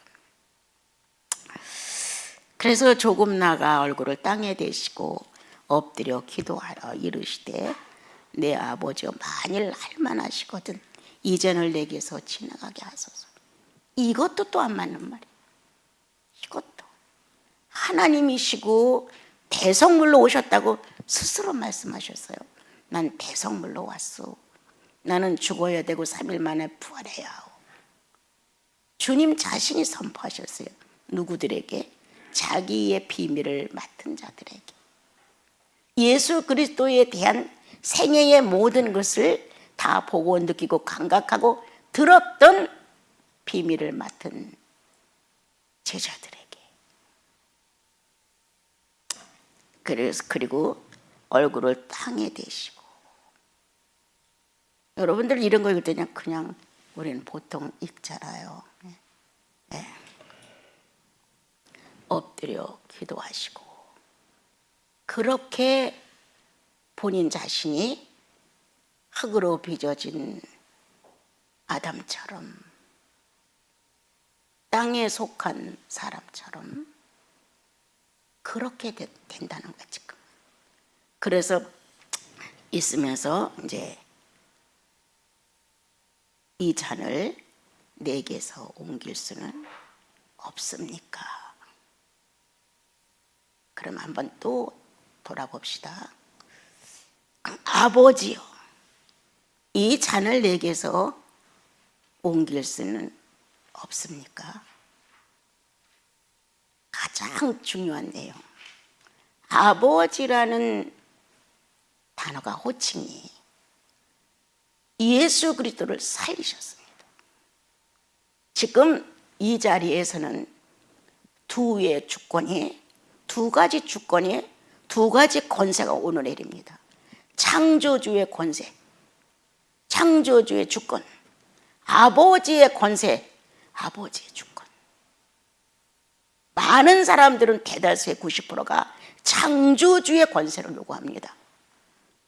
그래서 조금 나가 얼굴을 땅에 대시고 엎드려 기도하여 이르시되 내 아버지여 만일 할만하시거든 이 잔을 내게서 지나가게 하소서. 이것도 또 안 맞는 말이에요. 이것도 하나님이시고 대성물로 오셨다고 스스로 말씀하셨어요. 난 대성물로 왔소. 나는 죽어야 되고 3일 만에 부활해야 하오. 주님 자신이 선포하셨어요. 누구들에게? 자기의 비밀을 맡은 자들에게. 예수 그리스도에 대한 생애의 모든 것을 다 보고 느끼고 감각하고 들었던 비밀을 맡은 제자들에게. 그리고 얼굴을 땅에 대시고. 여러분들 이런 거 읽을 때 그냥 우리는 보통 읽잖아요. 네. 엎드려 기도하시고 그렇게 본인 자신이 흙으로 빚어진 아담처럼 땅에 속한 사람처럼 그렇게 된다는 거야 지금. 그래서 있으면서 이제 이 잔을 내게서 옮길 수는 없습니까? 그럼 한번 또 돌아봅시다. 아버지요, 이 잔을 내게서 옮길 수는 없습니까? 가장 중요한 내용. 아버지라는 단어가 호칭이 예수 그리스도를 살리셨습니다. 지금 이 자리에서는 두 가지 주권이 두 가지 권세가 오르내립니다. 창조주의 권세, 창조주의 주권, 아버지의 권세, 아버지의 주권. 많은 사람들은 대다수의 90%가 창조주의 권세를 요구합니다.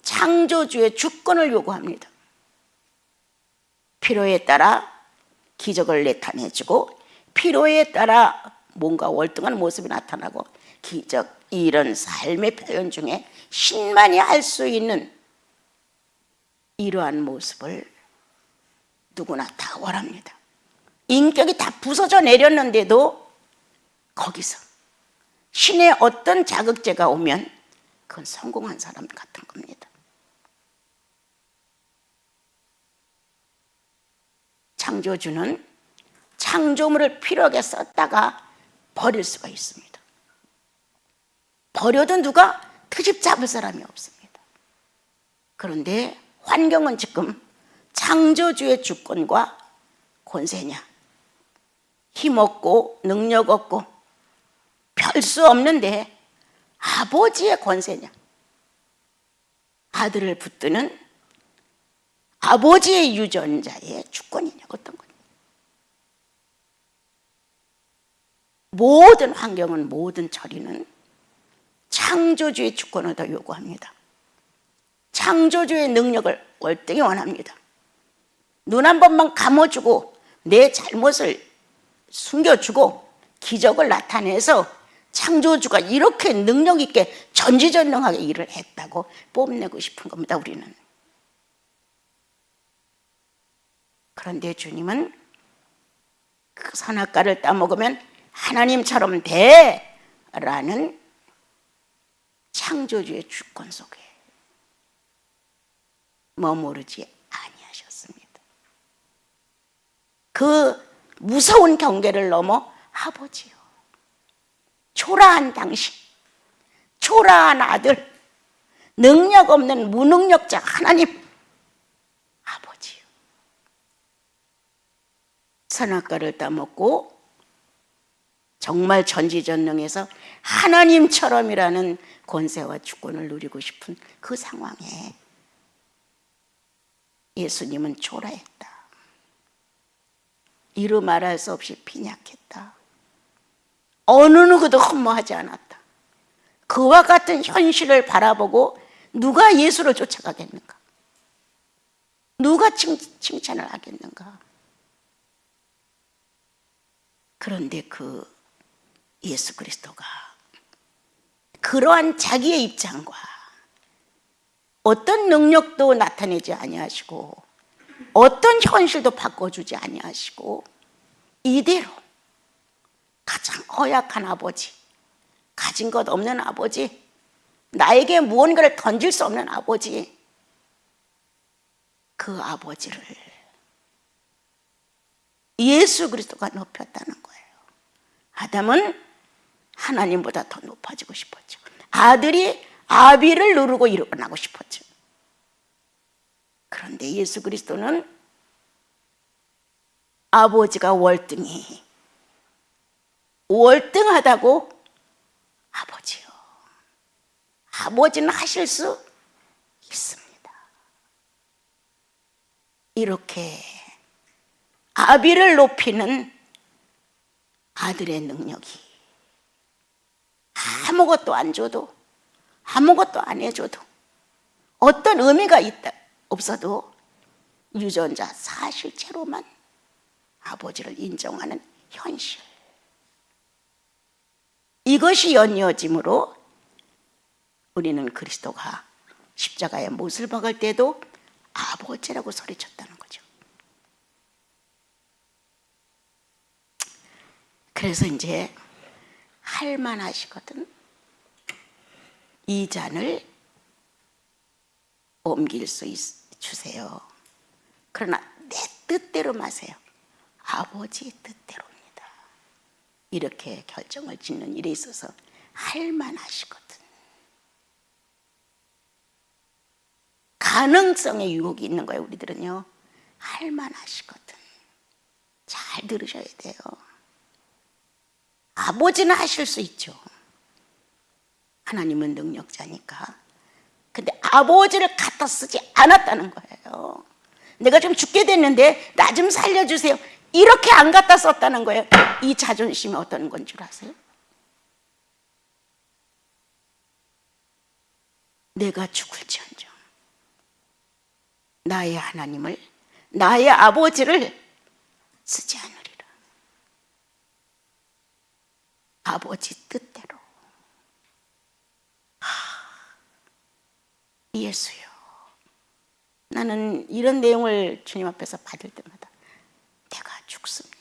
창조주의 주권을 요구합니다. 필요에 따라 기적을 나타내주고 필요에 따라 뭔가 월등한 모습이 나타나고 기적, 이런 삶의 표현 중에 신만이 할 수 있는 이러한 모습을 누구나 다 원합니다. 인격이 다 부서져 내렸는데도 거기서 신의 어떤 자극제가 오면 그건 성공한 사람 같은 겁니다. 창조주는 창조물을 필요하게 썼다가 버릴 수가 있습니다. 버려도 누가 트집 잡을 사람이 없습니다. 그런데 환경은 지금 창조주의 주권과 권세냐, 힘없고 능력 없고 별 수 없는데 아버지의 권세냐, 아들을 붙드는 아버지의 유전자의 주권이냐, 어떤 거냐. 모든 환경은, 모든 처리는 창조주의 주권을 더 요구합니다. 창조주의 능력을 월등히 원합니다. 눈 한 번만 감아주고 내 잘못을 숨겨주고 기적을 나타내서 창조주가 이렇게 능력 있게 전지전능하게 일을 했다고 뽐내고 싶은 겁니다, 우리는. 그런데 주님은 그 선악과를 따먹으면 하나님처럼 돼라는 창조주의 주권 속에 머무르지 아니하셨습니다. 그 무서운 경계를 넘어 아버지요, 초라한 당신, 초라한 아들, 능력 없는 무능력자 하나님, 아버지요, 선악과를 따먹고 정말 전지전능해서 하나님처럼이라는 권세와 주권을 누리고 싶은 그 상황에 예수님은 초라했다. 이루 말할 수 없이 빈약했다. 어느 누구도 흠모하지 않았다. 그와 같은 현실을 바라보고 누가 예수를 쫓아가겠는가? 누가 칭찬을 하겠는가? 그런데 그 예수 그리스도가 그러한 자기의 입장과 어떤 능력도 나타내지 아니하시고 어떤 현실도 바꿔주지 아니하시고 이대로 가장 허약한 아버지, 가진 것 없는 아버지, 나에게 무언가를 던질 수 없는 아버지, 그 아버지를 예수 그리스도가 높였다는 거예요. 아담은 하나님보다 더 높아지고 싶었죠. 아들이 아비를 누르고 일어나고 싶었죠. 그런데 예수 그리스도는 아버지가 월등하다고, 아버지요, 아버지는 하실 수 있습니다. 이렇게 아비를 높이는 아들의 능력이 아무것도 안 줘도, 아무것도 안 해줘도, 어떤 의미가 없어도 유전자 사실체로만 아버지를 인정하는 현실, 이것이 연이어짐으로 우리는 그리스도가 십자가에 못을 박을 때도 아버지라고 소리쳤다는 거죠. 그래서 이제 할만하시거든. 이 잔을 옮길 수 주세요. 그러나 내 뜻대로 마세요. 아버지 뜻대로입니다. 이렇게 결정을 짓는 일에 있어서 할만하시거든. 가능성의 유혹이 있는 거예요, 우리들은요. 할만하시거든. 잘 들으셔야 돼요. 아버지는 하실 수 있죠. 하나님은 능력자니까. 근데 아버지를 갖다 쓰지 않았다는 거예요. 내가 좀 죽게 됐는데 나 좀 살려주세요, 이렇게 안 갖다 썼다는 거예요. 이 자존심이 어떤 건 줄 아세요? 내가 죽을지언정 나의 하나님을, 나의 아버지를 쓰지 않으리라. 아버지 뜻대로. 예수요, 나는 이런 내용을 주님 앞에서 받을 때마다 내가 죽습니다.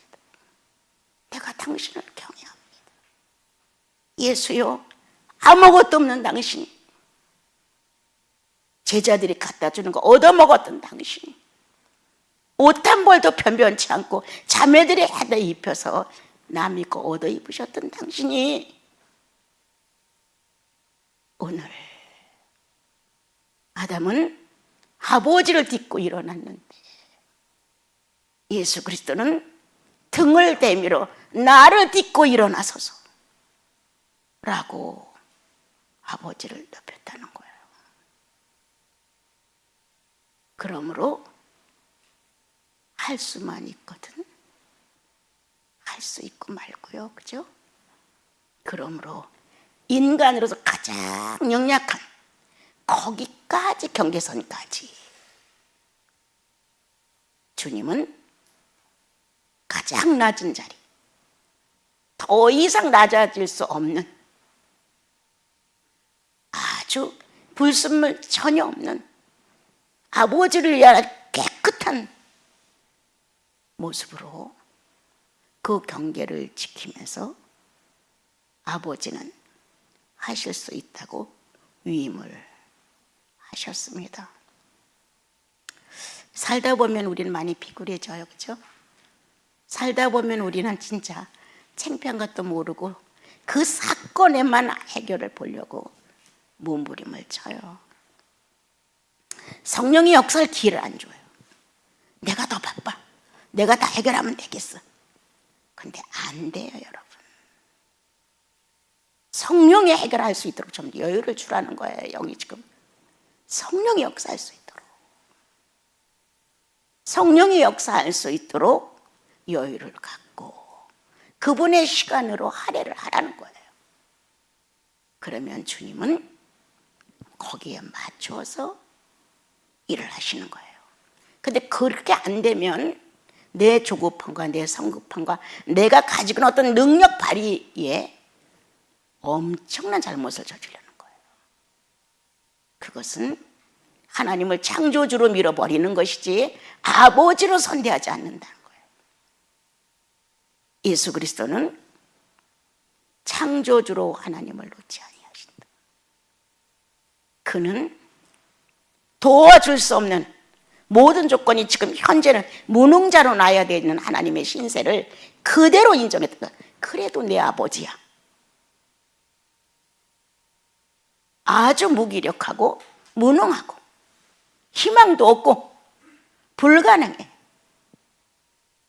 내가 당신을 경외합니다. 예수요, 아무것도 없는 당신이, 제자들이 갖다 주는 거 얻어먹었던 당신이, 옷 한 벌도 변변치 않고 자매들이 하다 입혀서 남이 거 얻어 입으셨던 당신이 오늘 아담은 아버지를 딛고 일어났는데 예수 그리스도는 등을 대밀어 나를 딛고 일어나소서 라고 아버지를 높였다는 거예요. 그러므로 할 수만 있거든. 할 수 있고 말고요, 그죠? 그러므로 인간으로서 가장 연약한, 거기까지 끝까지 경계선까지. 주님은 가장 낮은 자리, 더 이상 낮아질 수 없는, 아주 불순물 전혀 없는 아버지를 위한 깨끗한 모습으로 그 경계를 지키면서 아버지는 하실 수 있다고 위임을 하셨습니다. 살다 보면 우리는 많이 비굴해져요, 그렇죠? 살다 보면 우리는 진짜 창피한 것도 모르고 그 사건에만 해결을 보려고 몸부림을 쳐요. 성령의 역사를 기회를 안 줘요. 내가 더 바빠. 내가 다 해결하면 되겠어. 근데 안 돼요, 여러분. 성령이 해결할 수 있도록 좀 여유를 주라는 거예요. 영이 지금 성령이 역사할 수 있도록, 성령이 역사할 수 있도록 여유를 갖고 그분의 시간으로 할애를 하라는 거예요. 그러면 주님은 거기에 맞추어서 일을 하시는 거예요. 근데 그렇게 안 되면 내 조급함과 내 성급함과 내가 가지고 있는 어떤 능력 발휘에 엄청난 잘못을 저지르는 거예요. 그것은 하나님을 창조주로 밀어버리는 것이지 아버지로 선대하지 않는다는 거예요. 예수 그리스도는 창조주로 하나님을 놓지 아니하신다. 그는 도와줄 수 없는 모든 조건이 지금 현재는 무능자로 놔야 되는 하나님의 신세를 그대로 인정했다. 그래도 내 아버지야. 아주 무기력하고 무능하고 희망도 없고 불가능해.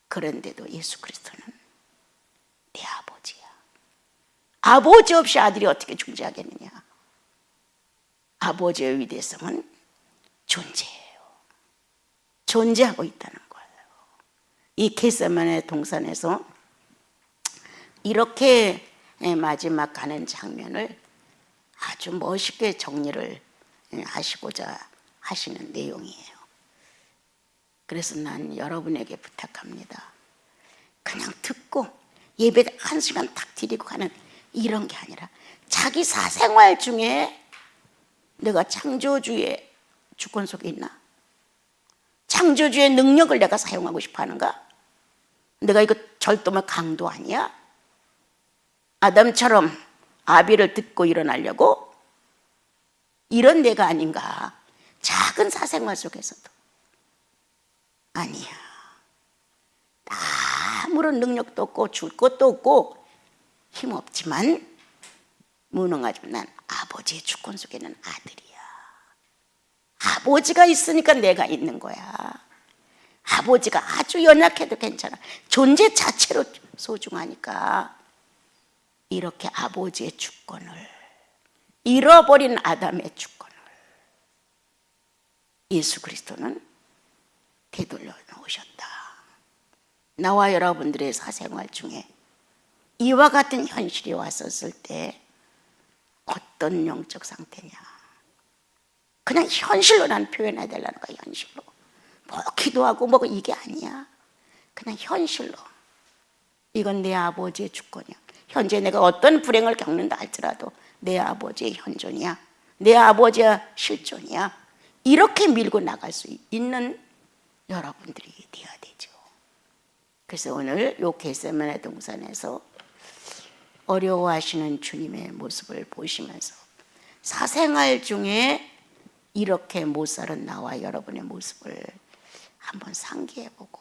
그런데도 예수 그리스도는 내 아버지야. 아버지 없이 아들이 어떻게 존재하겠느냐. 아버지의 위대성은 존재해요. 존재하고 있다는 거예요. 이 겟세마네 동산에서 이렇게 마지막 가는 장면을 아주 멋있게 정리를 하시고자 하시는 내용이에요. 그래서 난 여러분에게 부탁합니다. 그냥 듣고 예배 1시간 딱 드리고 가는 이런 게 아니라 자기 사생활 중에 내가 창조주의 주권 속에 있나? 창조주의 능력을 내가 사용하고 싶어 하는가? 내가 이거 절도면 강도 아니야? 아담처럼 아비를 듣고 일어나려고? 이런 내가 아닌가? 작은 사생활 속에서도 아니야. 아무런 능력도 없고 줄 것도 없고 힘없지만 무능하지만 난 아버지의 주권 속에는 아들이야. 아버지가 있으니까 내가 있는 거야. 아버지가 아주 연약해도 괜찮아. 존재 자체로 소중하니까. 이렇게 아버지의 주권을 잃어버린 아담의 주권을 예수 그리스도는 되돌려 놓으셨다. 나와 여러분들의 사생활 중에 이와 같은 현실이 왔었을 때 어떤 영적 상태냐. 그냥 현실로 난 표현해야 되려는 거야. 현실로. 뭐 기도하고 뭐 이게 아니야. 그냥 현실로. 이건 내 아버지의 주권이야. 현재 내가 어떤 불행을 겪는다 할지라도 내 아버지의 현존이야. 내 아버지의 실존이야. 이렇게 밀고 나갈 수 있는 여러분들이 되어야 되죠. 그래서 오늘 요 겟세마네 동산에서 어려워하시는 주님의 모습을 보시면서 사생활 중에 이렇게 못 살은 나와 여러분의 모습을 한번 상기해보고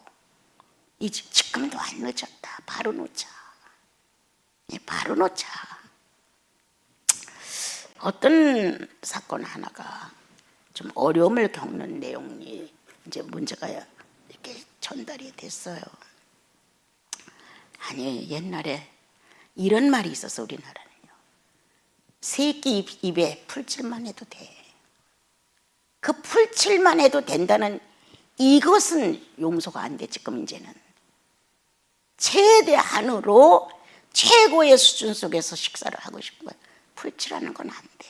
지금도 안 늦었다. 바로 놓자. 바로 놓자. 어떤 사건 하나가 좀 어려움을 겪는 내용이 이제 문제가 이렇게 전달이 됐어요. 아니 옛날에 이런 말이 있어서 우리나라는요. 새끼 입에 풀칠만 해도 돼. 그 풀칠만 해도 된다는 이것은 용서가 안 돼. 지금 이제는 최대한으로 최고의 수준 속에서 식사를 하고 싶은 거야. 풀칠하는 건 안 돼.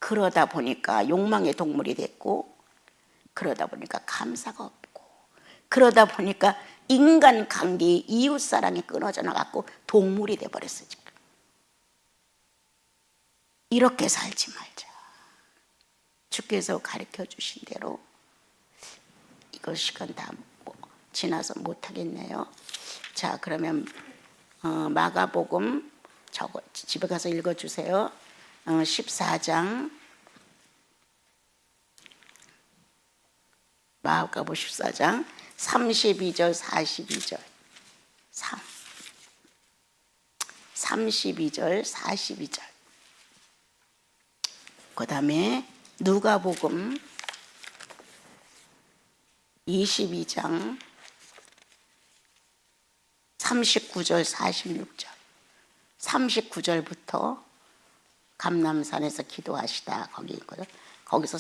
그러다 보니까 욕망의 동물이 됐고, 그러다 보니까 감사가 없고, 그러다 보니까 인간 관계, 이웃 사랑이 끊어져 나갔고 동물이 돼 버렸어 지금. 이렇게 살지 말자. 주께서 가르쳐 주신 대로. 이거 시간 다 지나서 못 하겠네요. 자, 그러면 마가복음 저거 집에 가서 읽어 주세요. 14장 마가복음 14장 32절 42절 32절 42절. 그 다음에 누가복음 22장 39절 46절. 39절부터 감람산에서 기도하시다 거기 있거든. 거기서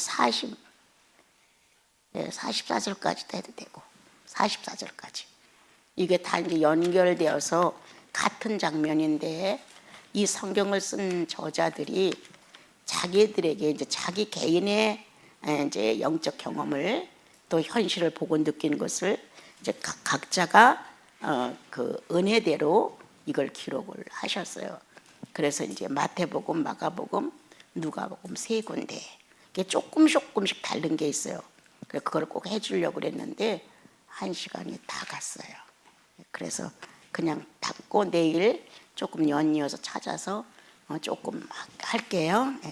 44절까지도 해도 되고 44절까지. 이게 다 이제 연결되어서 같은 장면인데, 이 성경을 쓴 저자들이 자기들에게 이제 자기 개인의 이제 영적 경험을 또 현실을 보고 느낀 것을 이제 각자가 그 은혜대로 이걸 기록을 하셨어요. 그래서 이제 마태복음, 마가복음, 누가복음 세 군데. 이게 조금씩 다른 게 있어요. 그래서 그걸 꼭 해주려고 그랬는데 1시간이 다 갔어요. 그래서 그냥 닫고 내일 조금 연이어서 찾아서 조금 할게요.